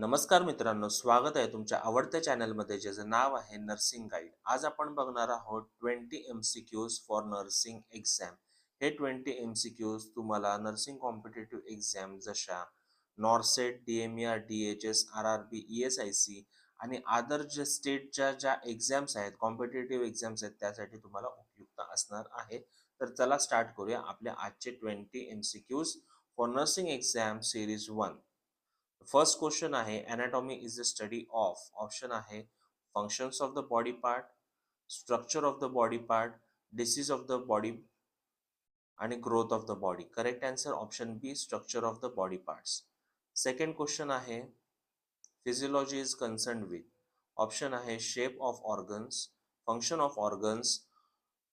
नमस्कार मित्रांनो, स्वागत आहे तुमच्या आवडत्या चॅनलमध्ये ज्याचं नाव आहे नर्सिंग गाईड. आज आपण बघणार आहोत 20 MCQs फॉर नर्सिंग एक्झाम. हे 20 MCQs तुम्हाला नर्सिंग कॉम्पिटिटिव्ह एक्झाम जशा NORCET, DMER, DHS, RRB, ESIC आणि अदर जे स्टेटच्या ज्या एक्झाम्स आहेत, कॉम्पिटिटिव्ह एक्झाम्स आहेत, त्यासाठी तुम्हाला उपयुक्त असणार आहे. तर चला स्टार्ट करूया आपले आजचे 20 MCQs for nursing exam series 1. First question आहे, anatomy is the study of. Option आहे functions of the body part, structure of the body part, disease of the body आणि growth of the body. Correct answer option B, structure of the body parts. Second question आहे, physiology is concerned with. Option आहे shape of organs, function of organs,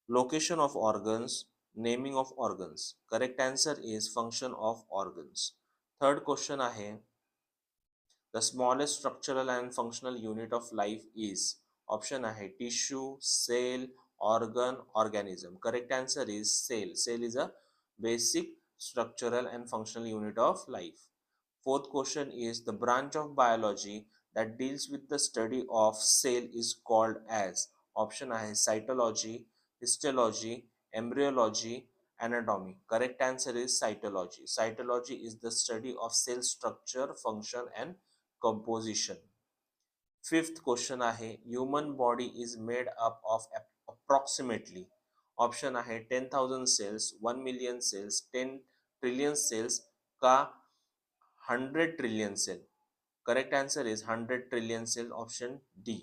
location of organs, naming of organs. Correct answer is function of organs. Third question आहे, the smallest structural and functional unit of life is. Option आहे tissue, cell, organ, organism. Correct answer is cell. Cell is a basic structural and functional unit of life. Fourth question is, the branch of biology that deals with the study of cell is called as. Option आहे cytology, histology, embryology, anatomy. Correct answer is cytology. Cytology is the study of cell structure, function and composition. Fifth question आहे, human body is made up of approximately. Option आहे 10,000 cells, 1 million cells, 10 trillion cells का 100 trillion cell. Correct answer is 100 trillion cell, option D.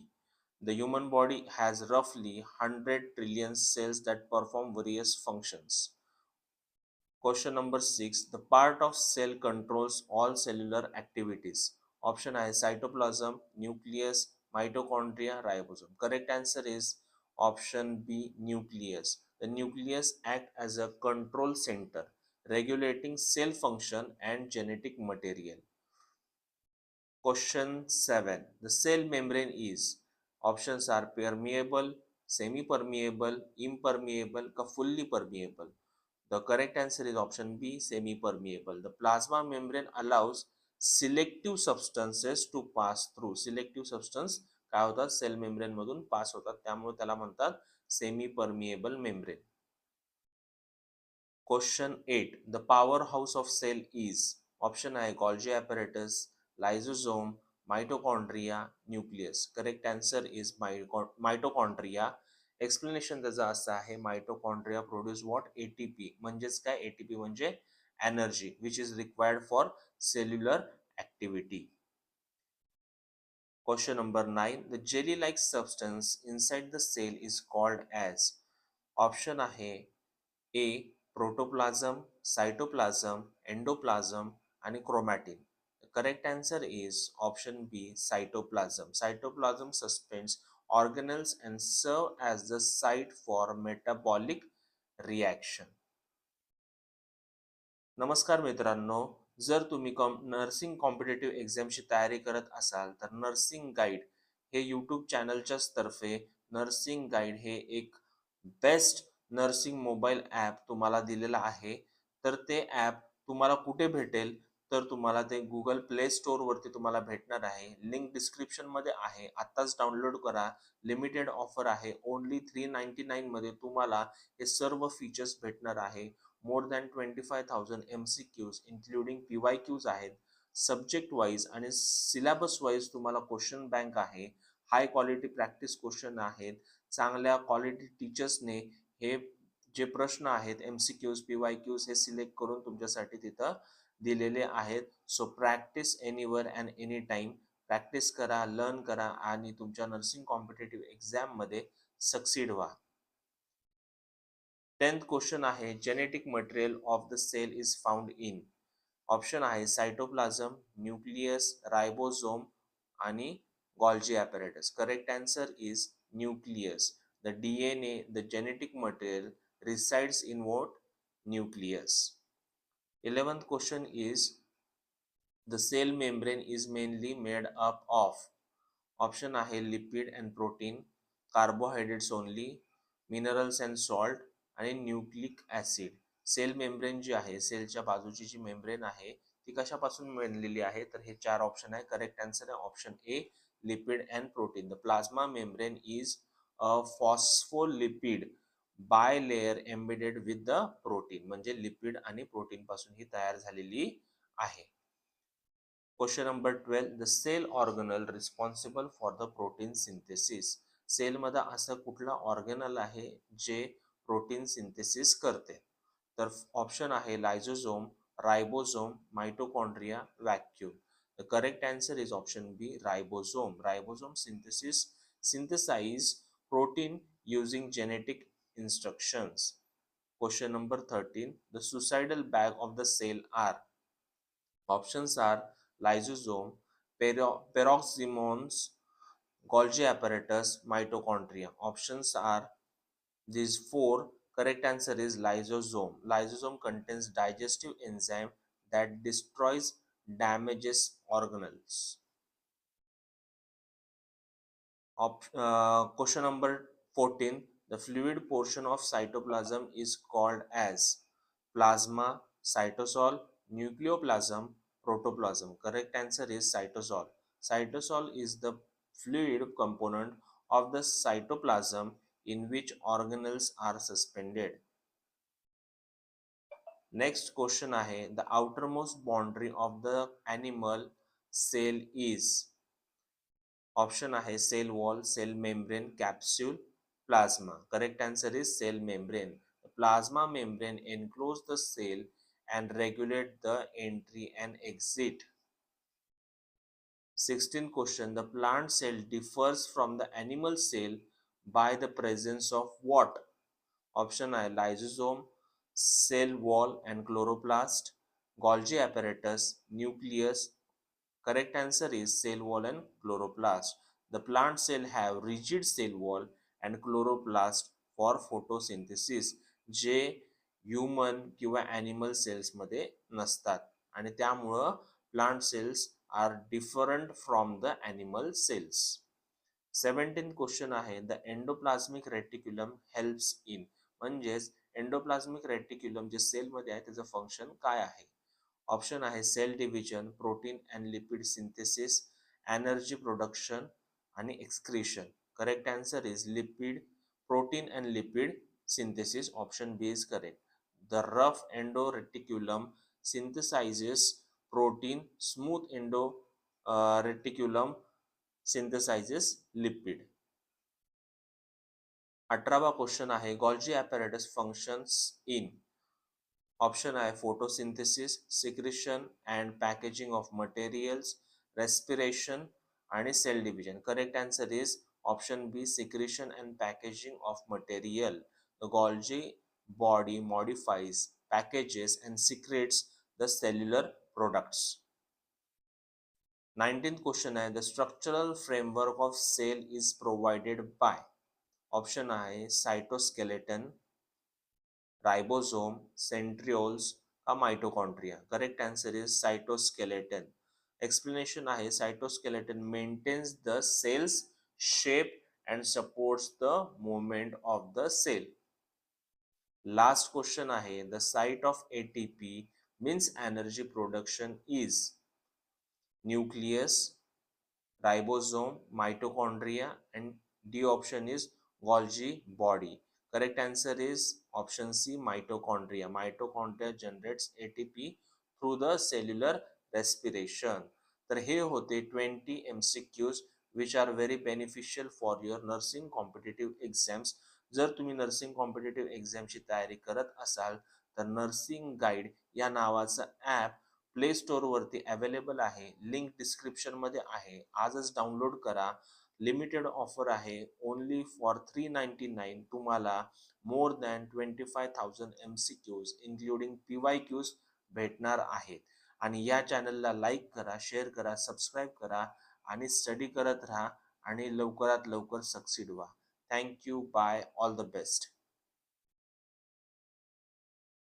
The human body has roughly 100 trillion cells that perform various functions. Question number 6. The part of cell controls all cellular activities. Option आहे cytoplasm, nucleus, mitochondria, ribosome. Correct answer is option B, nucleus. The nucleus act as a control center, regulating cell function and genetic material. Question 7. The cell membrane is. Options are permeable, semi-permeable, impermeable, का fully permeable. The correct answer is option B, semi-permeable. The plasma membrane allows selective substances to pass through. Selective substance काय होतात, cell membrane मधून पास होतात, त्यामुळे त्याला म्हणतात semi permeable membrane. Question 8. The powerhouse of cell is. Option आहे Golgi apparatus, lysosome, mitochondria, nucleus. Correct answer is mitochondria. Explanation त्याचं असं आहे, मायटोकॉन्ड्रिया प्रोड्यूस व्हॉट, एटीपी. म्हणजेच काय, एटीपी म्हणजे energy which is required for cellular activity. Question number 9. The jelly-like substance inside the cell is called as. Option आहे A, protoplasm, cytoplasm, endoplasm आणि chromatin. Correct answer is option B, cytoplasm. Cytoplasm suspends organelles and serve as the site for metabolic reaction. नमस्कार मित्रांनो, जर तुम्ही nursing competitive एक्झामची तयारी करत असाल तर नर्सिंग गाईड हे यूट्यूब चॅनलच्याच तर्फे नर्सिंग गाईड हे एक बेस्ट नर्सिंग मोबाईल ॲप तुम्हाला दिलेलं आहे. तर ते ॲप तुम्हाला कुठे भेटेल, तर तुम्हाला ते गुगल प्ले स्टोअरवरती तुम्हाला भेटणार आहे. लिंक डिस्क्रिप्शनमध्ये आहे. आत्ताच डाउनलोड करा. लिमिटेड ऑफर आहे. ओन्ली 399 मध्ये तुम्हाला हे सर्व फीचर्स भेटणार आहे. More than 25,000 MCQs including PYQs आहेत. सब्जेक्ट वाईज आणि सिलेबस वाईज तुम्हाला क्वेश्चन बँक आहे. हाय क्वालिटी प्रॅक्टिस क्वेश्चन आहेत. चांगल्या क्वालिटी टीचर्सने हे जे प्रश्न आहेत MCQs, PYQs हे सिलेक्ट करून तुमच्यासाठी तिथं दिलेले आहेत. So practice anywhere and any time. Practice करा, लर्न करा आणि तुमच्या नर्सिंग कॉम्पिटिटिव्ह एक्झाममध्ये सक्सीड व्हा. 10th क्वेश्चन आहे, genetic material of the cell is found in. Option आहे सायटोप्लाझम, न्यूक्लियस, रायबोझोम आणि Golgi apparatus. Correct answer is nucleus. The DNA, the genetic material resides in what? Nucleus. 11th question is, the cell membrane is mainly made up of. Option आहे lipid and protein, carbohydrates only, minerals and salt आणि nucleic acid. Cell membrane जी आहे, सेलच्या बाजूची जी membrane आहे ती कशापासून बनलेली आहे, तर हे 4 ऑप्शन आहे. करेक्ट आन्सर आहे option A, lipid and protein. The plasma membrane is a phospholipid bilayer embedded with the protein. म्हणजे लिपिड आणि प्रोटीन पासून ही तयार झालेली आहे. Question number 12, the cell organelle responsible for the protein synthesis. सेलमध्ये असं कुठला ऑर्गनल आहे जे प्रोटीन सिंथेसिस करते? तर ऑप्शन आहे lysosome, ribosome, mitochondria, vacuum. The correct answer is option B, ribosome. Ribosome synthesize protein using genetic instructions. Question number 13, the suicidal bag of the cell are. Options are lysosome, peroximones, Golgi apparatus, mitochondria. Options are these four. Correct answer is lysosome. Lysosome contains digestive enzyme that destroys damages organelles. Question number 14. The fluid portion of cytoplasm is called as plasma, cytosol, nucleoplasm, protoplasm. Correct answer is cytosol. Cytosol is the fluid component of the cytoplasm in which organelles are suspended. Next question आहे, the outermost boundary of the animal cell is. Option आहे cell wall, cell membrane, capsule, plasma. Correct answer is cell membrane. Plasma membrane enclose the cell and regulate the entry and exit. 16th question, the plant cell differs from the animal cell by the presence of what? Option आहे lysosome, cell wall and chloroplast, Golgi apparatus, nucleus. Correct answer is cell wall and chloroplast. The plant cell have rigid cell wall and chloroplast for photosynthesis, जे human किंवा animal सेल्समध्ये नसतात आणि त्यामुळं plant cells are different from the animal cells. 17 question आहे, the endoplasmic reticulum helps in. म्हणजेच endoplasmic reticulum जे सेलमध्ये आहे त्याचं फंक्शन काय आहे? ऑप्शन आहे cell division, protein and lipid synthesis, energy production आणि excretion. Correct answer is lipid, protein and lipid synthesis. Option B is correct. The rough endo reticulum synthesizes protein, smooth endo reticulum synthesizes lipid. 18वा question आहे, Golgi apparatus functions in. Option आहे photosynthesis, secretion and packaging of materials, respiration आणि cell division. Correct answer is option B, secretion and packaging of material. The Golgi body modifies, packages and secretes the cellular products. 19th question आहे, the structural framework of cell is provided by. Option आहे cytoskeleton, ribosome, centrioles का mitochondria. Correct answer is cytoskeleton. Explanation आहे cytoskeleton maintains the cell's shape and supports the movement of the cell. Last question आहे, the site of ATP means energy production is nucleus, ribosome, mitochondria and D option is Golgi body. Correct answer is option C, mitochondria. Mitochondria generates ATP through the cellular respiration. तर हे होते 20 MCQs which are very beneficial for your nursing competitive exams. जर तुम्ही nursing competitive एक्झामची तयारी करत असाल तर nursing guide या नावाचं ॲप प्ले स्टोअरवरती अवेलेबल आहे. लिंक डिस्क्रिप्शनमध्ये आहे. आजच डाउनलोड करा. लिमिटेड ऑफर आहे. ओनली फॉर 399 तुम्हाला more than 25,000 MCQs including PYQs भेटणार आहेत. आणि या चॅनलला लाईक करा, शेअर करा, सबस्क्राईब करा आणि स्टडी करत राहा आणि लवकरात लवकर सक्सीड व्हा. Thank you. Bye. All the best.